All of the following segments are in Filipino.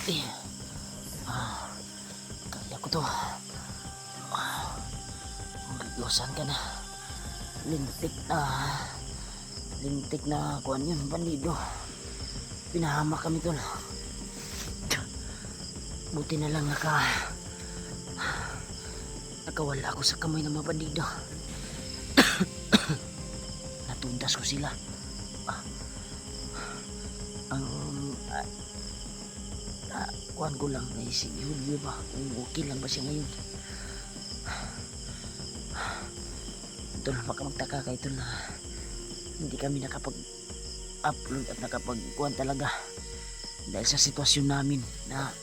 Eh, kaya ko to. Maglusan ka na. Lintik na. Lintik na kuan yun, bandido. Pinahamak kami tol. Buti na lang nakawala ako sa kamay ng mga bandido. Natundas ko sila. Ang kuan ko lang ay si Julio ba, kung okay lang ba siya ngayon. Tol, baka magtaka kayo tol na hindi kami nakapag-upload at nakapag-kuan talaga dahil sa sitwasyon namin na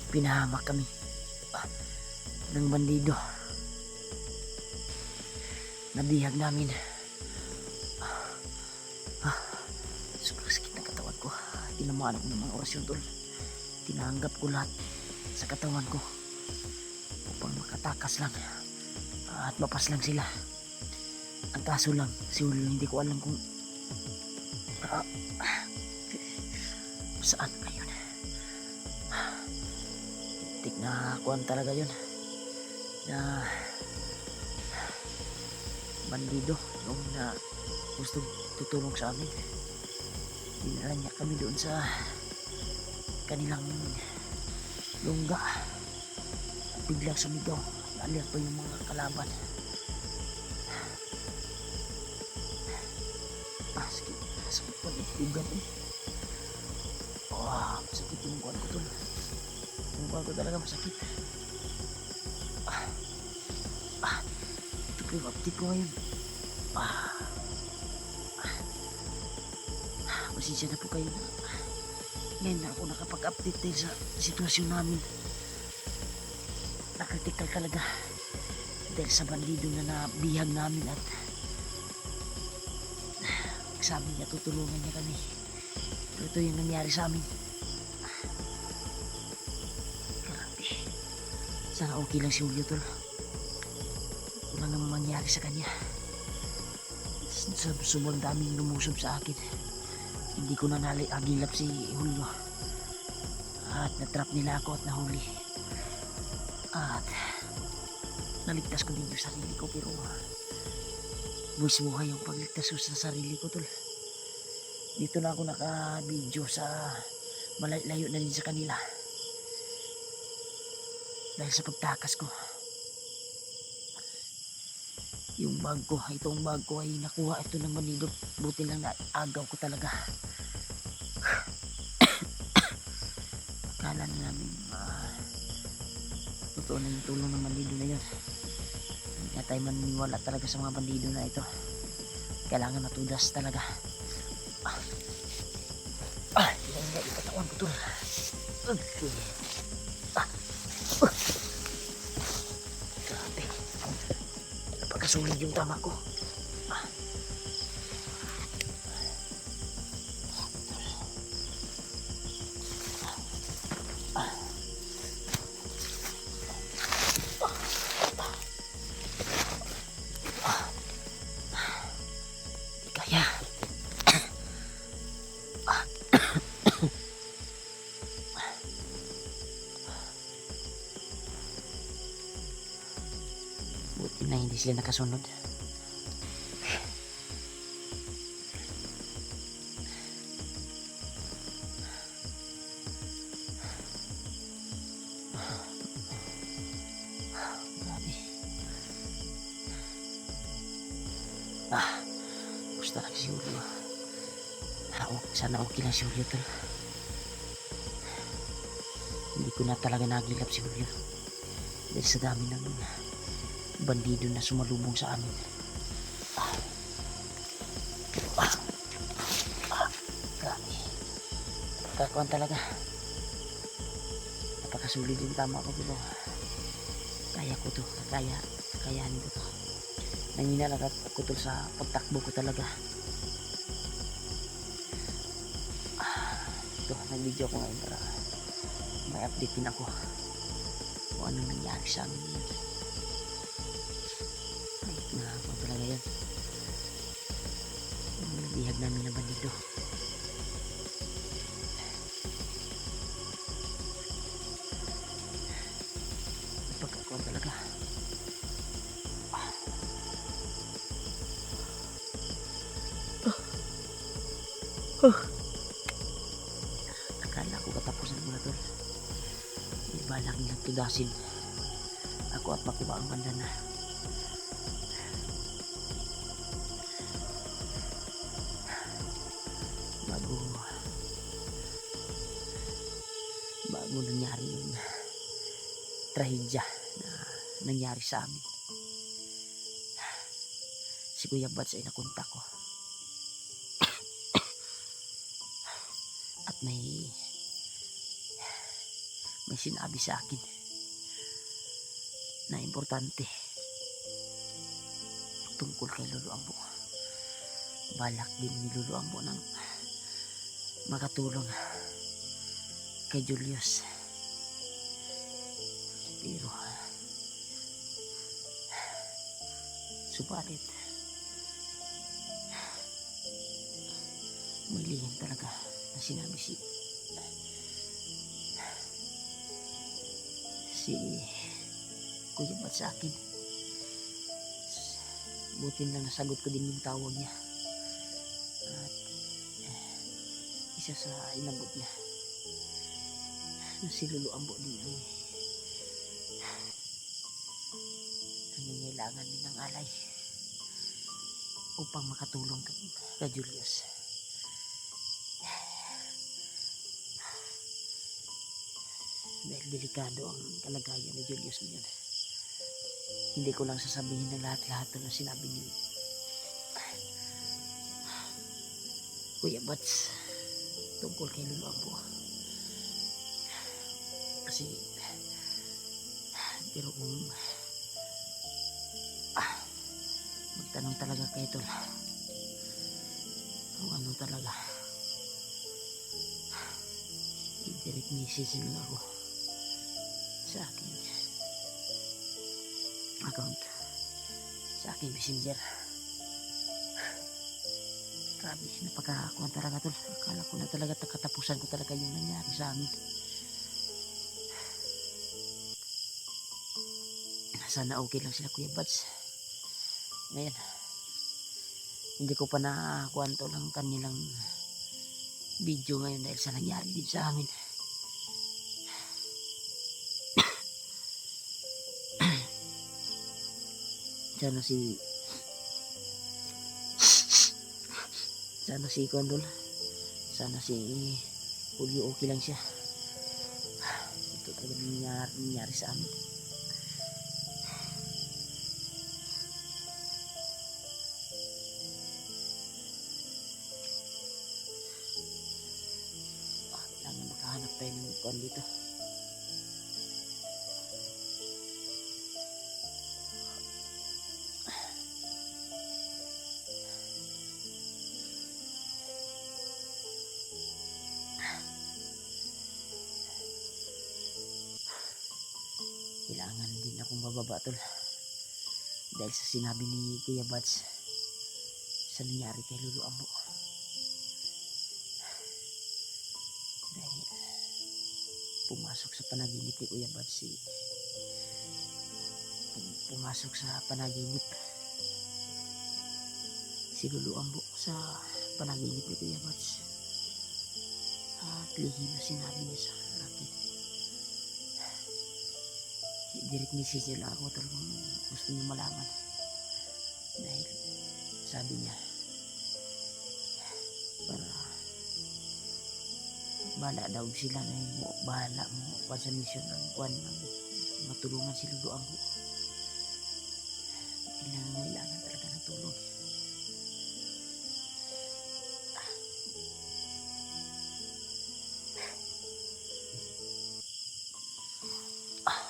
pinahamak kami ng bandido. Nabihag namin. Sobrang sakit ng katawan ko. Tinamaan ako ng mga orasyon tol. Tinanggap ko lahat sa katawan ko upang makatakas lang at mapas lang sila. Ang kaso lang, si Julio hindi ko alam kung saan ayun. Tik na kuan talaga yun na bandido yung na gusto tutulong sa amin. Dinala niya kami doon sa kanilang lungga. Biglang sumigaw. Naalir pa yung mga kalaban. Sakit pa eh. Ugat eh. Masakit yung buwan ko tol. Yung buwan ko talaga masakit. Ito po yung update ko ngayon. Pasensya na po kayo na ngayon na ako nakapag-update dahil sa sitwasyon namin. Nakritikal talaga dahil sa bandido na nabihag namin at sabi niya tutulungan niya kami. Pero ito yung nangyari sa amin. Grabe. Sana okay lang si Julio tol. Wala namang mangyari sa kanya. Sobrang daming lumusob sa akin. Hindi ko na agilap si Julio at natrap nila ako at nahuli at naligtas ko din yung sarili ko, pero buwis buhay yung pagligtas ko sa sarili ko tol. Dito na ako naka-video sa malayo na din sa kanila dahil sa pagtakas ko. Yung bag ko, itong bag ko ay nakuha ito ng bandido. Buti lang na agaw ko talaga. Akala na namin totoo na yung tulong ng bandido na yun. Hindi na tayo maniniwala talaga sa mga bandido na ito. Kailangan natudas talaga. Hindi yung katawan ko tol. Grabe. Napagkasulid yung tama ko. Kaya buti na hindi sila nakasunod. Grabe. Gusto lang si Julio. Sana okay lang si Julio tol. Hindi ko na talaga nagilap si Julio dahil sa dami ng bandido na sumalubong sa amin. Grabe. Kakuan talaga. Napakasulit yung tama ko, pero kaya ko to. Kakayanin ko to. Nanginala ako tol sa pagtakbo ko talaga. Ito, nag-video ko ngayon para may update din ako kung anong nangyari sa amin yun. Ay, nakakapag talaga yan. Nabihag namin na bandido. Akala ko katapusan ko na tol. Balak nilang tudasin ako at makuha ang bandana. Bago nangyari yung trahedya na nangyari sa amin, si Kuya Bats ay nakontak ko at may sinabi sa akin na importante tungkol kay Lolo Ambo. Balak din ni Lolo Ambo ng makatulong kay Julius, pero subalit may lihim talaga na sinabi si Kuya Bats sa akin. Buti lang nasagot ko din yung tawag niya at isa sa inabot niya na si Lolo Ambo din ay nangangailangan din ng alay upang makatulong kay Julius. Dahil delikado ang kalagayan ni Julius ngayon. Hindi ko lang sasabihin na lahat-lahat na sinabi ni Kuya Bats tungkol kay Lolo Ambo. Kasi pero kung magtanong talaga kay tol kung ano talaga, i-direct message nila ako sa aking account, sa aking messenger. Grabe, napakakuan talaga tol. Akala ko na talaga katapusan ko talaga yung nangyari sa amin. Sana okay lang sila Kuya Bats. Ngayon, hindi ko pa nakakuan to lang kanilang video ngayon dahil sa nangyari din sa amin. Sana si Kondol, sana si Julio okay lang siya. Ito talaga nangyari sa amin. Kailangan makahanap tayo ng kuan dito. Kailangan din akong bababa tol dahil sa sinabi ni Kuya Bats sa nangyari kay Lolo Ambo. Dahil pumasok sa panaginip ni Kuya Bats pumasok sa panaginip si Lolo Ambo sa panaginip ni Kuya Bats at lihim na sinabi niya sa akin. Direct message niya lang ako talagang gusto niyo malaman dahil sabi niya para bahala daw sila na bahala mo sa mission ng kuan ng matulungan si Lolo Ambo. Kailangan talaga ng tulong.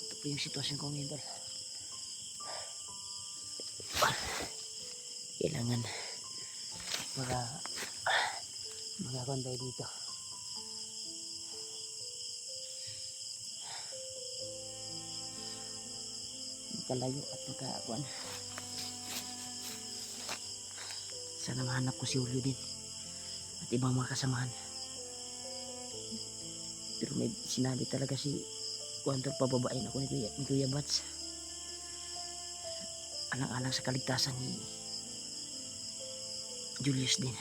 Ito po yung sitwasyon ko ngayon tol. Kailangan magkakon tayo dito. Magkalayo at magkakuan. Sana mahanap ko si Julio din at ibang mga kasamahan. Pero may sinabi talaga si Kuantor, pababain ako ni Kuya Bats. Alang-alang sa kaligtasan ni Julius din.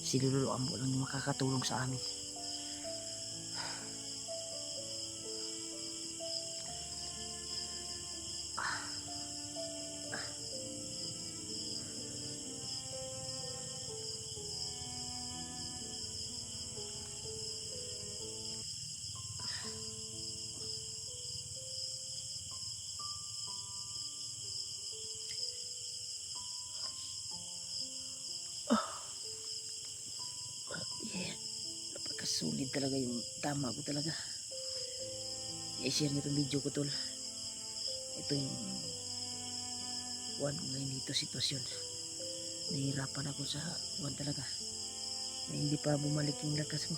Si Lolo Ambo lang yung makakatulong sa amin. Yeah, napakasulit talaga yung tama ko talaga. I-share nyo itong video ko tol. Ito yung buwan ko ngayon dito sitwasyon. Nahihirapan ako sa buwan talaga. Na hindi pa bumalik yung lakas ko.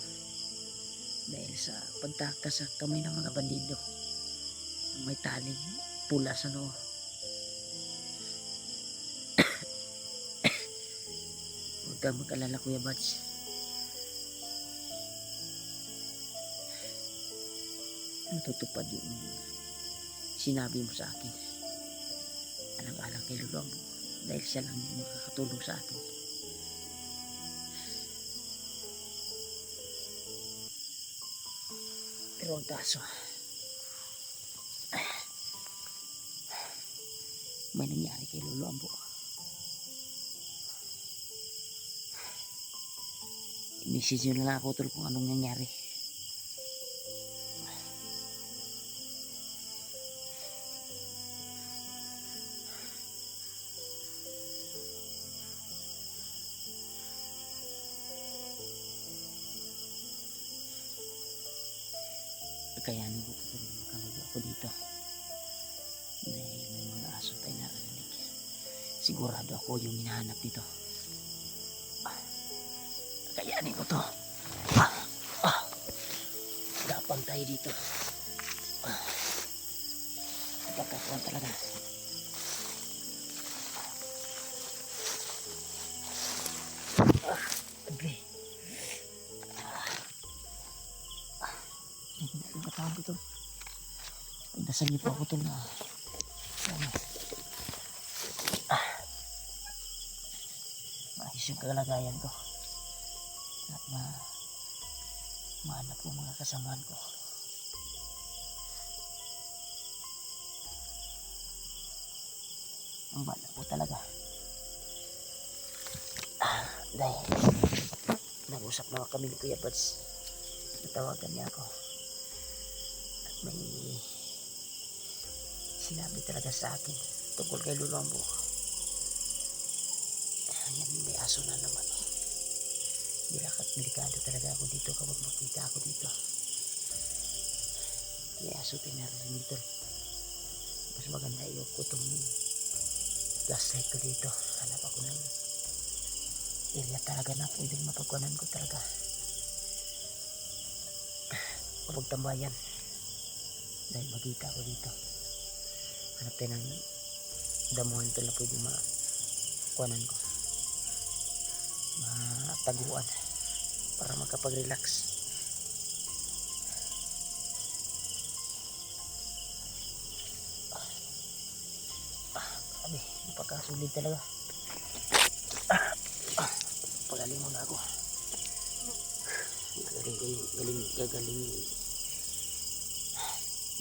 Dahil sa pagtakas sa kamay ng mga bandido. May taling pula sa noo. Huwag kang mag-alala Kuya Bads. Natutupad yung sinabi mo sa akin. Alang-alang kay Lolo Ambo. Dahil siya lang yung makakatulong sa atin. Pero ang kaso, may nangyari kay Lolo Ambo. I-message nyo na lang ako tol kung anong nangyari. Kakayanin ko kasi makahulo ako dito. Dahil may mga aso tayo narinig. Sigurado ako yung hinahanap dito. Kakayanin ko to. Gapang tayo dito. Napagkakuan talaga. Agli. Yung katawan ko to. Pagdasal niyo po ako to na maayos yung kalagayan ko. At mahanap ko mga kasamaan ko. Ang bala ko talaga. Dahil nag-usap na kami ni Kuya Bads. Natawagan niya ako. At may sinabi talaga sa akin tungkol kay Lolo Ambo. Yan, may aso na naman. Delikado talaga ako dito kapag makita ako dito. May aso tinarinig dito. Mas maganda ayoko itong flashlight ko dito. Hanap ako ng area talaga na pwedeng mapagkuhanan ko talaga. Kapag tambayan. Dahil makita ko dito. Hanap tayo ng damuhan ito na pwedeng makuhanan ko. Mataguan para makapag-relax. Grabe, napakasulit talaga. Pagaling muna ako. Gagaling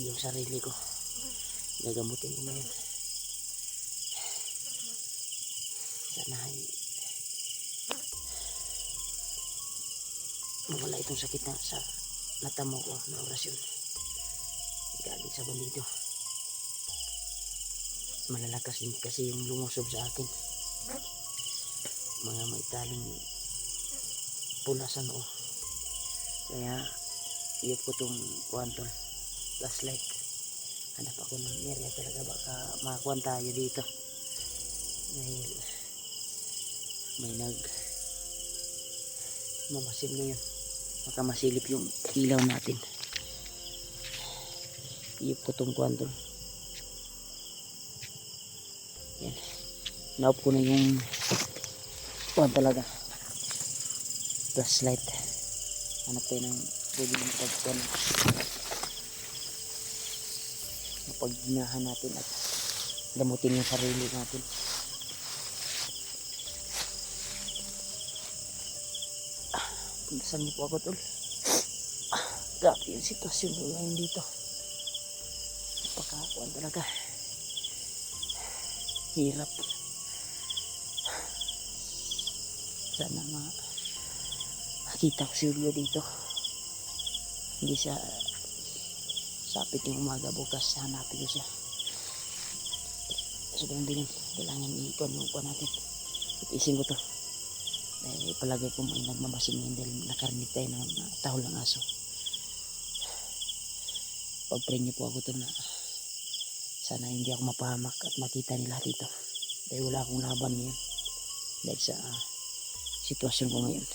yung sarili ko. Gagamutin ko ngayon. Sana ay mawala itong sakit na sa natamo ko na orasyon galing sa bandido. Malalakas din kasi yung lumusob sa akin. Mga may taling pula sa noo. Kaya iyop ko itong quantum flashlight. Hanap ako ng area talaga baka makakuhan tayo dito. Dahil may mamasin ngayon. Baka masilip yung ilaw natin. Iyop ko itong quantum. Yan. Naop ko na yung kuhan talaga. Flashlight. Hanap tayo ng pwede ng pagkuhan. Mapagdinahan natin at gamutin yung sarili natin. Puntasan niyo po ako tol. Grabe yung sitwasyon ko ngayon dito. Napakakuan talaga. Hirap. Sana makita ko si Julio dito. Hindi siya sapit yung umaga bukas. Hanapin ko siya. Sobrang dilim. Kailangan i-ikon yung upuan natin. Ipisin ko to. Dahil palagay ko may nagmamasin ngayon dahil nakarinig tayo ng tahol ng aso. Pag-pray niyo po ako to na sana hindi ako mapahamak at makita nila dito. Dahil wala akong laban ngayon. Dahil sa sitwasyon ko ngayon.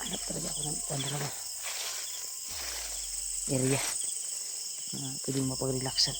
Hanap talaga ako ng talaga area na pwedeng mapag-relaxan.